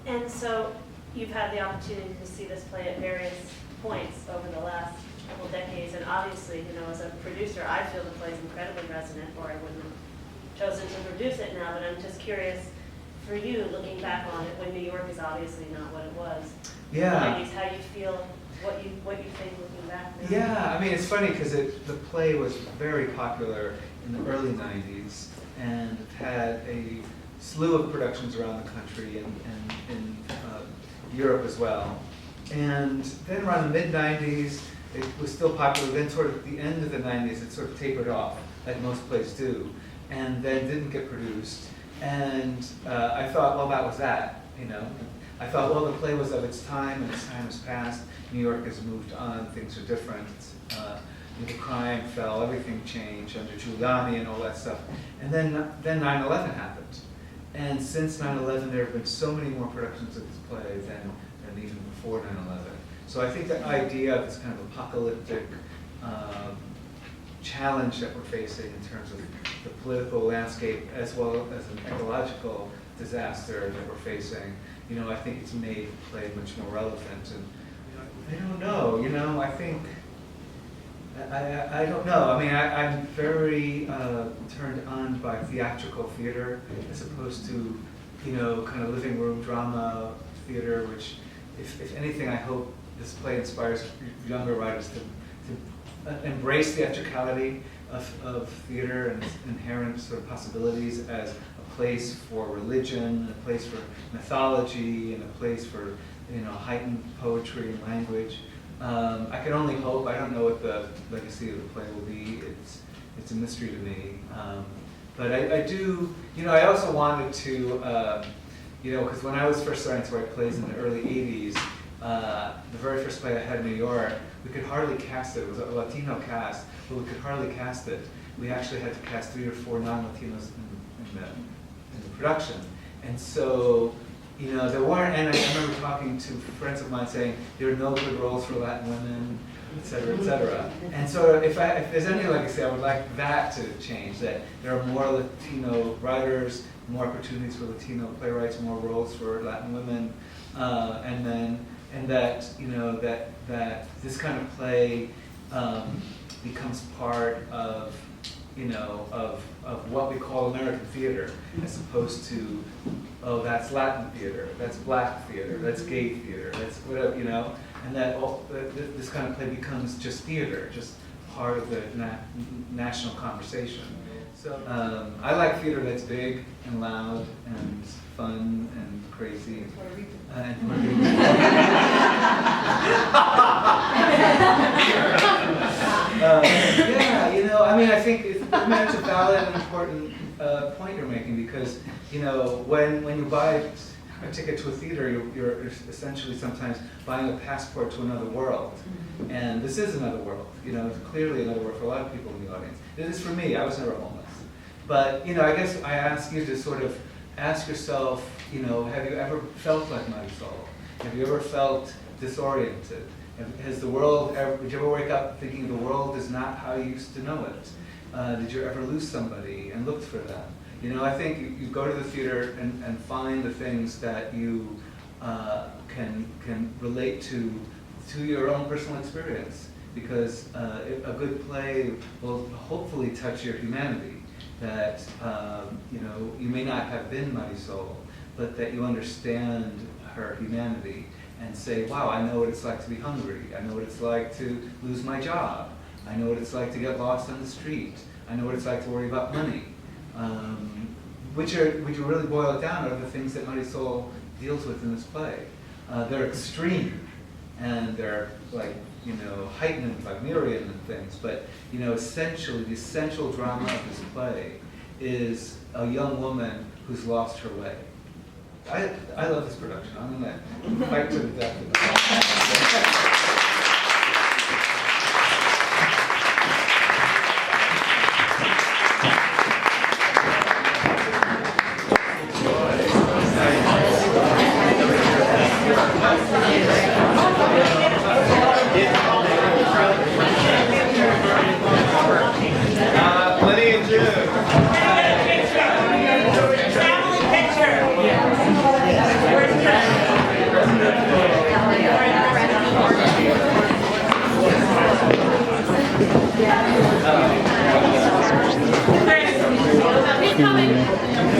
And so you've had the opportunity to see this play at various points over the last couple decades, and obviously, you know, as a producer, I feel the play is incredibly resonant, or I wouldn't have chosen to produce it now, but I'm just curious, for you, looking back on it, when New York is obviously not what it was in the 90s, how you feel, what you think looking back now? Yeah, I mean, it's funny because the play was very popular in the early 90s, and it had a slew of productions around the country and in Europe as well. And then around the mid-90s, it was still popular. Then toward the end of the 90s, it sort of tapered off, like most plays do, and then didn't get produced. And I thought, well, that was that, you know. I thought, well, the play was of its time, and its time has passed. New York has moved on, things are different. The crime fell, everything changed under Giuliani and all that stuff. And then 9/11 happened. And since 9/11, there have been so many more productions of this play than even before 9/11. So I think the idea of this kind of apocalyptic challenge that we're facing in terms of the political landscape as well as an ecological disaster that we're facing, you know, I think it's made the play much more relevant. And I don't know, you know, I think, I don't know. I mean, I'm very turned on by theatrical theater as opposed to, you know, kind of living room drama theater, which, if anything, I hope this play inspires younger writers to embrace theatricality of theater and its inherent sort of possibilities as a place for religion, a place for mythology, and a place for, you know, heightened poetry and language. I can only hope. I don't know what the legacy of the play will be. It's a mystery to me. But I do, you know, I also wanted to, you know, because when I was first starting to write plays in the early 80s, the very first play I had in New York, we could hardly cast it. It was a Latino cast, but we could hardly cast it. We actually had to cast 3 or 4 non-Latinos in the production. And so, you know, there weren't, and I remember talking to friends of mine saying there are no good roles for Latin women, et cetera, et cetera. And so if there's any legacy, I would like that to change, that there are more Latino writers, more opportunities for Latino playwrights, more roles for Latin women, and that, you know, that this kind of play becomes part of, you know, of what we call American theater, as opposed to, oh, that's Latin theater, that's black theater, that's gay theater, that's whatever, you know, and that this kind of play becomes just theater, just part of the national conversation. So I like theater that's big and loud and fun and crazy. Yeah, you know, I mean, I think that's a valid and important point you're making, because, you know, when you buy a ticket to a theater, you're essentially sometimes buying a passport to another world. And this is another world, you know, it's clearly another world for a lot of people in the audience. It is for me, I was never homeless. But, you know, I guess I ask you to sort of ask yourself, you know, have you ever felt like Marisol? Have you ever felt disoriented? Has the world ever, did you ever wake up thinking the world is not how you used to know it? Did you ever lose somebody and looked for them? You know, I think you go to the theater and find the things that you can relate to your own personal experience, because a good play will hopefully touch your humanity. That you know, you may not have been Marisol, but that you understand her humanity and say, wow, I know what it's like to be hungry. I know what it's like to lose my job. I know what it's like to get lost on the street. I know what it's like to worry about money. Which you really boil it down are the things that Marisol deals with in this play. They're extreme, and they're like, you know, heightened like Miriam and things, but, you know, essentially the essential drama of this play is a young woman who's lost her way. I love this production. I'm going to fight to the death with it. Traveling picture. coming.